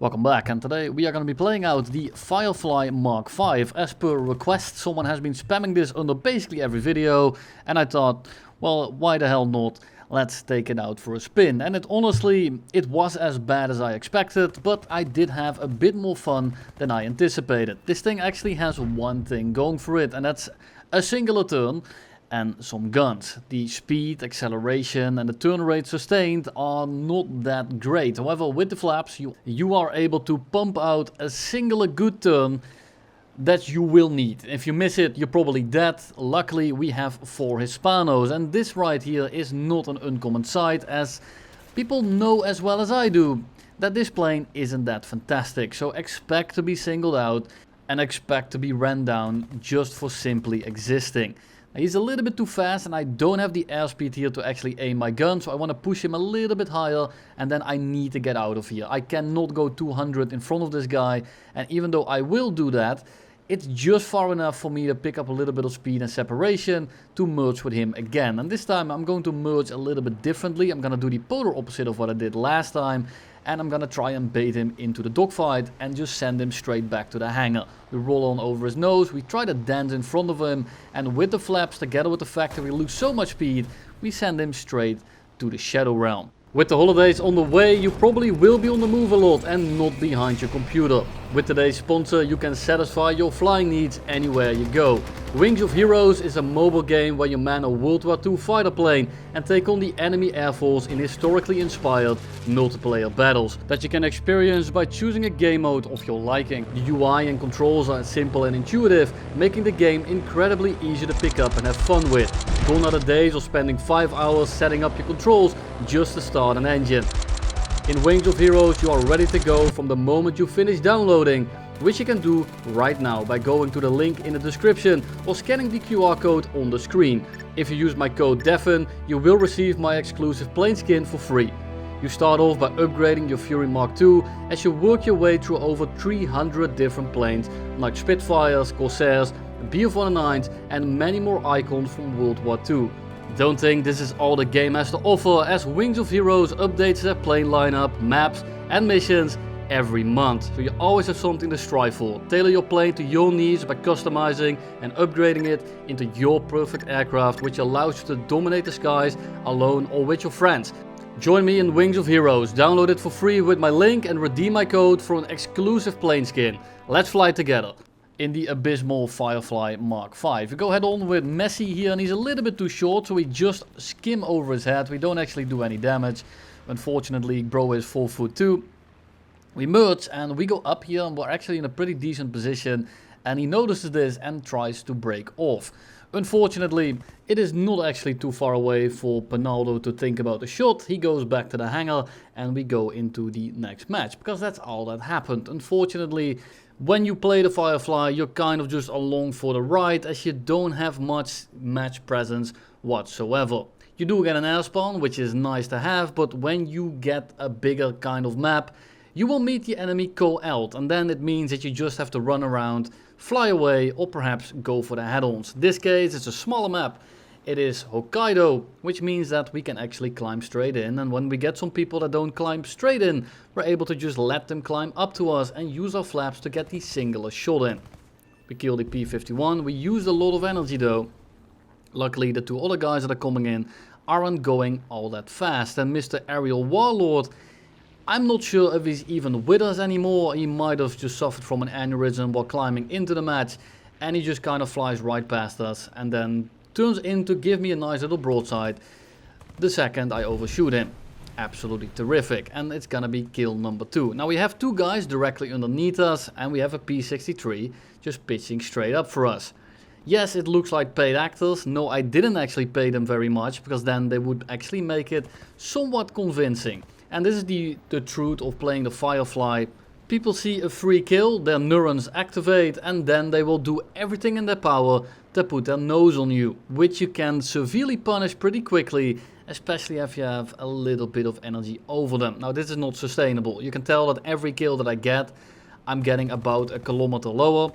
Welcome back, and today we are going to be playing out the Firefly Mark V. As per request, someone has been spamming this under basically every video, and I thought, well, why the hell not? Let's take it out for a spin. And it honestly, it was as bad as I expected, but I did have a bit more fun than I anticipated. This thing actually has one thing going for it, and that's a singular turn and some guns. The speed, acceleration and the turn rate sustained are not that great. However, with the flaps you are able to pump out a singular good turn that you will need. If you miss it, you're probably dead. Luckily we have 4 Hispanos, and this right here is not an uncommon sight, as people know as well as I do that this plane isn't that fantastic. So expect to be singled out and expect to be ran down just for simply existing. He's a little bit too fast and I don't have the airspeed here to actually aim my gun, so I want to push him a little bit higher and then I need to get out of here. I cannot go 200 in front of this guy, and even though I will do that, it's just far enough for me to pick up a little bit of speed and separation to merge with him again. And this time I'm going to merge a little bit differently. I'm going to do the polar opposite of what I did last time, and I'm gonna try and bait him into the dogfight and just send him straight back to the hangar. We roll on over his nose, we try to dance in front of him, and with the flaps together with the fact that we lose so much speed, we send him straight to the Shadow Realm. With the holidays on the way, you probably will be on the move a lot and not behind your computer. With today's sponsor, you can satisfy your flying needs anywhere you go. Wings of Heroes is a mobile game where you man a World War II fighter plane and take on the enemy air force in historically inspired multiplayer battles that you can experience by choosing a game mode of your liking. The UI and controls are simple and intuitive, making the game incredibly easy to pick up and have fun with. Gone are the days of spending 5 hours setting up your controls just to start an engine. In Wings of Heroes you are ready to go from the moment you finish downloading, which you can do right now by going to the link in the description or scanning the QR code on the screen. If you use my code DEFIN, you will receive my exclusive plane skin for free. You start off by upgrading your Fury Mark II as you work your way through over 300 different planes like Spitfires, Corsairs, Bf-109s and many more icons from World War II. Don't think this is all the game has to offer, as Wings of Heroes updates their plane lineup, maps and missions every month, so you always have something to strive for. Tailor your plane to your needs by customizing and upgrading it into your perfect aircraft, which allows you to dominate the skies alone or with your friends. Join me in Wings of Heroes, download it for free with my link and redeem my code for an exclusive plane skin. Let's fly together in the abysmal Firefly Mark V. We go head on with Messi here, and he's a little bit too short, so we just skim over his head. We don't actually do any damage. Unfortunately, bro is 4'2". We merge and we go up here, and we're actually in a pretty decent position, and he notices this and tries to break off. Unfortunately, it is not actually too far away for Pinaldo to think about a shot. He goes back to the hangar and we go into the next match, because that's all that happened. Unfortunately, when you play the Firefly, you're kind of just along for the ride, as you don't have much match presence whatsoever. You do get an airspawn, which is nice to have, but when you get a bigger kind of map, you will meet the enemy co-elt, and then it means that you just have to run around, fly away, or perhaps go for the head-ons. In this case, it's a smaller map. It is Hokkaido, which means that we can actually climb straight in, and when we get some people that don't climb straight in, we're able to just let them climb up to us and use our flaps to get the singular shot in. We kill the P-51, we used a lot of energy though. Luckily the 2 other guys that are coming in aren't going all that fast, and Mr. Aerial Warlord, I'm not sure if he's even with us anymore. He might have just suffered from an aneurysm while climbing into the match, and he just kind of flies right past us and then turns in to give me a nice little broadside the second I overshoot him. Absolutely terrific, and it's gonna be kill number 2. Now we have 2 guys directly underneath us, and we have a P-63 just pitching straight up for us. Yes, it looks like paid actors. No, I didn't actually pay them very much, because then they would actually make it somewhat convincing. And this is the truth of playing the Firefly. People see a free kill, their neurons activate, and then they will do everything in their power to put their nose on you, which you can severely punish pretty quickly, especially if you have a little bit of energy over them. Now this is not sustainable. You can tell that every kill that I get, I'm getting about a kilometer lower,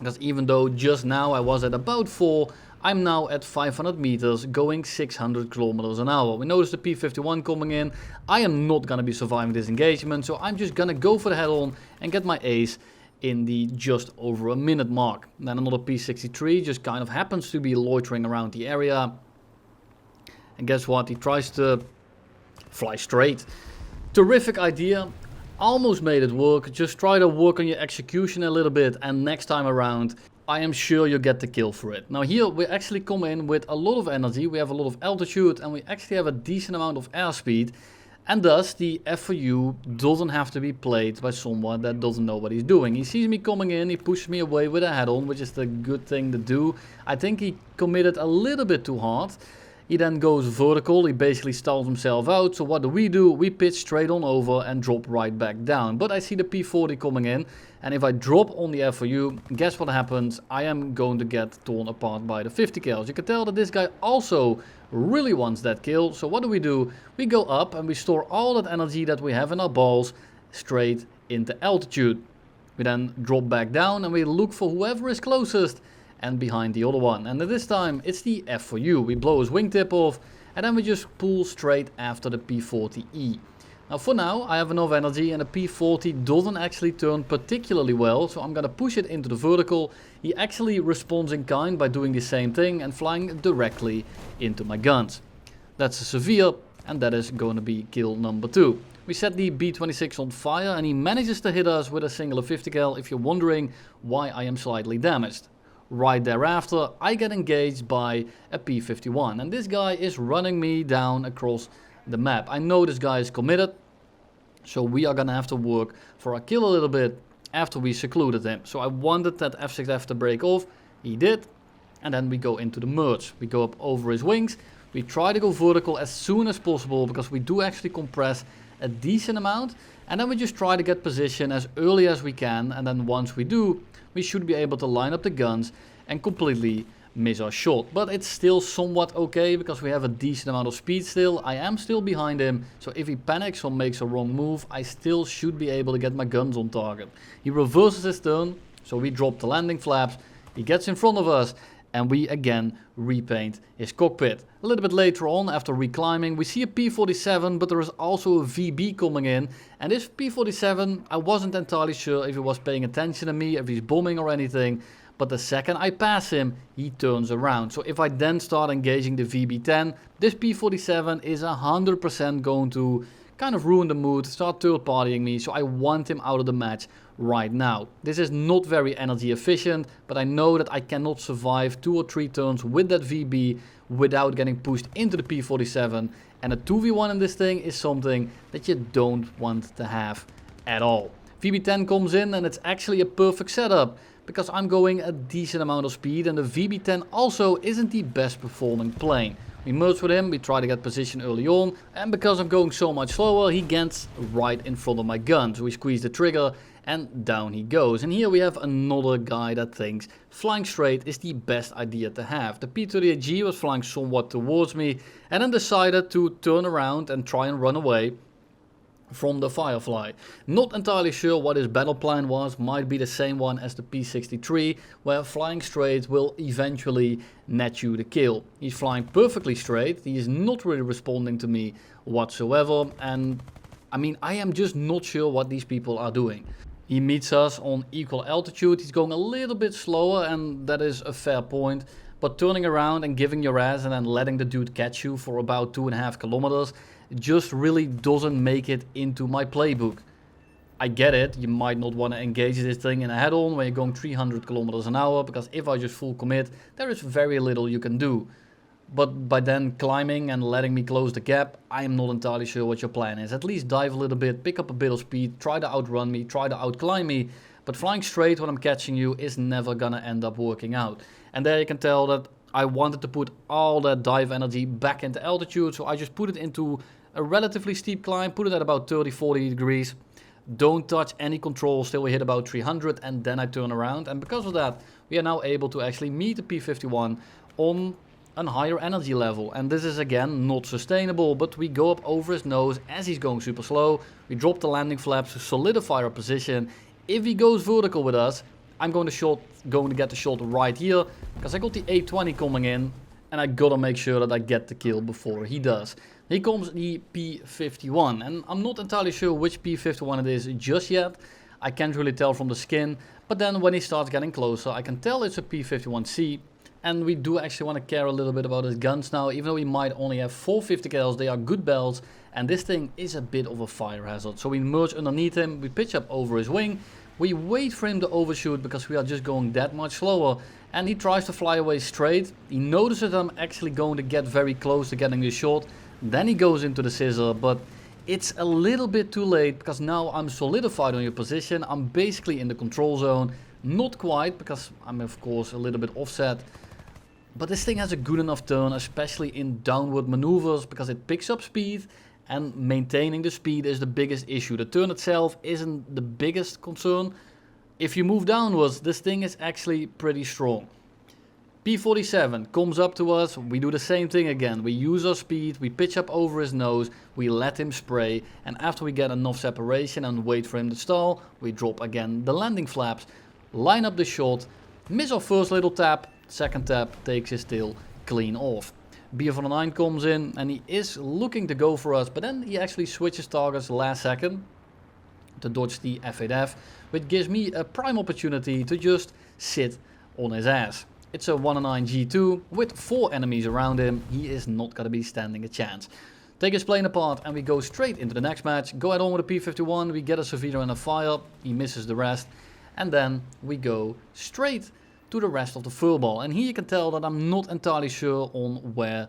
because even though just now I was at about 4, I'm now at 500 meters going 600 kilometers an hour. We notice the P-51 coming in. I am not going to be surviving this engagement, so I'm just going to go for the head-on and get my ace in the just over a minute mark. Then another P-63 just kind of happens to be loitering around the area. And guess what? He tries to fly straight. Terrific idea. Almost made it work. Just try to work on your execution a little bit, and next time around I am sure you'll get the kill for it. Now here we actually come in with a lot of energy, we have a lot of altitude, and we actually have a decent amount of airspeed. And thus the FOU doesn't have to be played by someone that doesn't know what he's doing. He sees me coming in, he pushes me away with a head-on, which is the good thing to do. I think he committed a little bit too hard. He then goes vertical, he basically stalls himself out. So what do? We pitch straight on over and drop right back down. But I see the P-40 coming in, and if I drop on the FOU, guess what happens? I am going to get torn apart by the 50 cal. You can tell that this guy also really wants that kill. So what do? We go up and we store all that energy that we have in our balls straight into altitude. We then drop back down and we look for whoever is closest and behind the other one. And this time it's the F4U. We blow his wingtip off and then we just pull straight after the P-40E. Now for now I have enough energy and the P-40 doesn't actually turn particularly well, so I'm gonna push it into the vertical. He actually responds in kind by doing the same thing and flying directly into my guns. That's a severe, and that is going to be kill number 2. We set the B-26 on fire and he manages to hit us with a singular 50 cal, if you're wondering why I am slightly damaged. Right thereafter, I get engaged by a P-51, and this guy is running me down across the map. I know this guy is committed, so we are gonna have to work for a kill a little bit after we secluded him. So I wanted that F6F to break off, he did, and then we go into the merge. We go up over his wings, we try to go vertical as soon as possible because we do actually compress a decent amount, and then we just try to get position as early as we can, and then once we do, we should be able to line up the guns and completely miss our shot. But it's still somewhat okay because we have a decent amount of speed still. I am still behind him, so if he panics or makes a wrong move, I still should be able to get my guns on target. He reverses his turn, so we drop the landing flaps, he gets in front of us, and we again repaint his cockpit. A little bit later on, after reclimbing, we see a P-47, but there is also a VB coming in. And this P-47, I wasn't entirely sure if he was paying attention to me, if he's bombing or anything. But the second I pass him, he turns around. So if I then start engaging the VB-10, this P-47 is 100% going to kind of ruin the mood, start third partying me, so I want him out of the match right now. This is not very energy efficient, but I know that I cannot survive 2 or 3 turns with that VB without getting pushed into the P-47, and a 2v1 in this thing is something that you don't want to have at all. VB-10 comes in and it's actually a perfect setup because I'm going a decent amount of speed, and the VB-10 also isn't the best performing plane. We merge with him, we try to get position early on, and because I'm going so much slower, he gets right in front of my gun. So we squeeze the trigger and down he goes. And here we have another guy that thinks flying straight is the best idea to have. The P-38G was flying somewhat towards me and then decided to turn around and try and run away from the Firefly. Not entirely sure what his battle plan was, might be the same one as the P-63, where flying straight will eventually net you the kill. He's flying perfectly straight, he is not really responding to me whatsoever, and I mean, I am just not sure what these people are doing. He meets us on equal altitude, he's going a little bit slower, and that is a fair point. But turning around and giving your ass and then letting the dude catch you for about 2.5 kilometers just really doesn't make it into my playbook. I get it, you might not want to engage this thing in a head-on when you're going 300 kilometers an hour, because if I just full commit, there is very little you can do. But by then climbing and letting me close the gap, I am not entirely sure what your plan is. At least dive a little bit, pick up a bit of speed, try to outrun me, try to outclimb me. But flying straight when I'm catching you is never gonna end up working out. And there you can tell that I wanted to put all that dive energy back into altitude, so I just put it into a relatively steep climb, put it at about 30-40 degrees. Don't touch any controls till we hit about 300, and then I turn around. And because of that, we are now able to actually meet the P-51 on a higher energy level. And this is again not sustainable, but we go up over his nose as he's going super slow. We drop the landing flaps to solidify our position. If he goes vertical with us, I'm going to get the shot right here, because I got the 820 coming in, and I gotta make sure that I get the kill before he does. Here comes the P51, and I'm not entirely sure which P51 it is just yet. I can't really tell from the skin, but then when he starts getting closer, I can tell it's a P51C. And we do actually want to care a little bit about his guns now, even though he might only have 450 cals, they are good belts, and this thing is a bit of a fire hazard. So we merge underneath him, we pitch up over his wing, we wait for him to overshoot because we are just going that much slower, and he tries to fly away straight. He notices I'm actually going to get very close to getting the shot, then he goes into the scissor, but it's a little bit too late because now I'm solidified on your position. I'm basically in the control zone, not quite because I'm of course a little bit offset. But this thing has a good enough turn, especially in downward maneuvers, because it picks up speed, and maintaining the speed is the biggest issue. The turn itself isn't the biggest concern. If you move downwards, this thing is actually pretty strong. P47 comes up to us, we do the same thing again. We use our speed, we pitch up over his nose, we let him spray, and after we get enough separation and wait for him to stall, we drop again the landing flaps, line up the shot, miss our first little tap, second tap takes his tail clean off. BF-109 comes in and he is looking to go for us, but then he actually switches targets last second to dodge the F8F, which gives me a prime opportunity to just sit on his ass. It's a 109 G2 with 4 enemies around him. He is not going to be standing a chance. Take his plane apart and we go straight into the next match. Go ahead on with a P51, we get a Savita and a fire, he misses the rest, and then we go straight to the rest of the furball. And here you can tell that I'm not entirely sure on where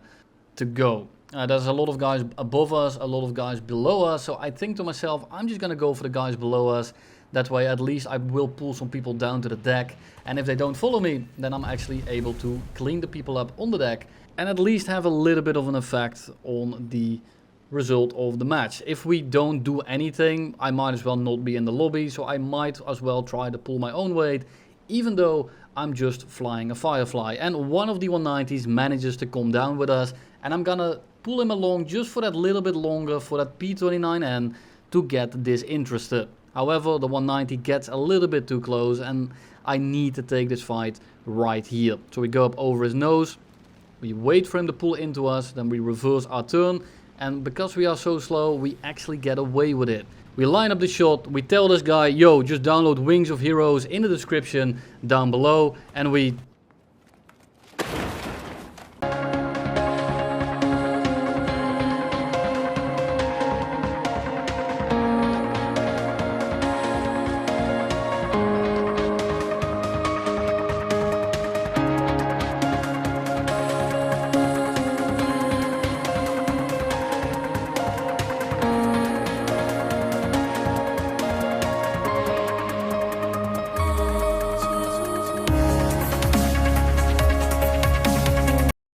to go. There's a lot of guys above us, a lot of guys below us, so I think to myself, I'm just gonna go for the guys below us. That way at least I will pull some people down to the deck, and if they don't follow me, then I'm actually able to clean the people up on the deck and at least have a little bit of an effect on the result of the match. If we don't do anything, I might as well not be in the lobby, so I might as well try to pull my own weight, even though I'm just flying a Firefly. And one of the 190s manages to come down with us, and I'm gonna pull him along just for that little bit longer for that P29N to get disinterested. However, the 190 gets a little bit too close and I need to take this fight right here. So we go up over his nose, we wait for him to pull into us, then we reverse our turn, and because we are so slow, we actually get away with it. We line up the shot, we tell this guy, yo, just download Wings of Heroes in the description down below, and we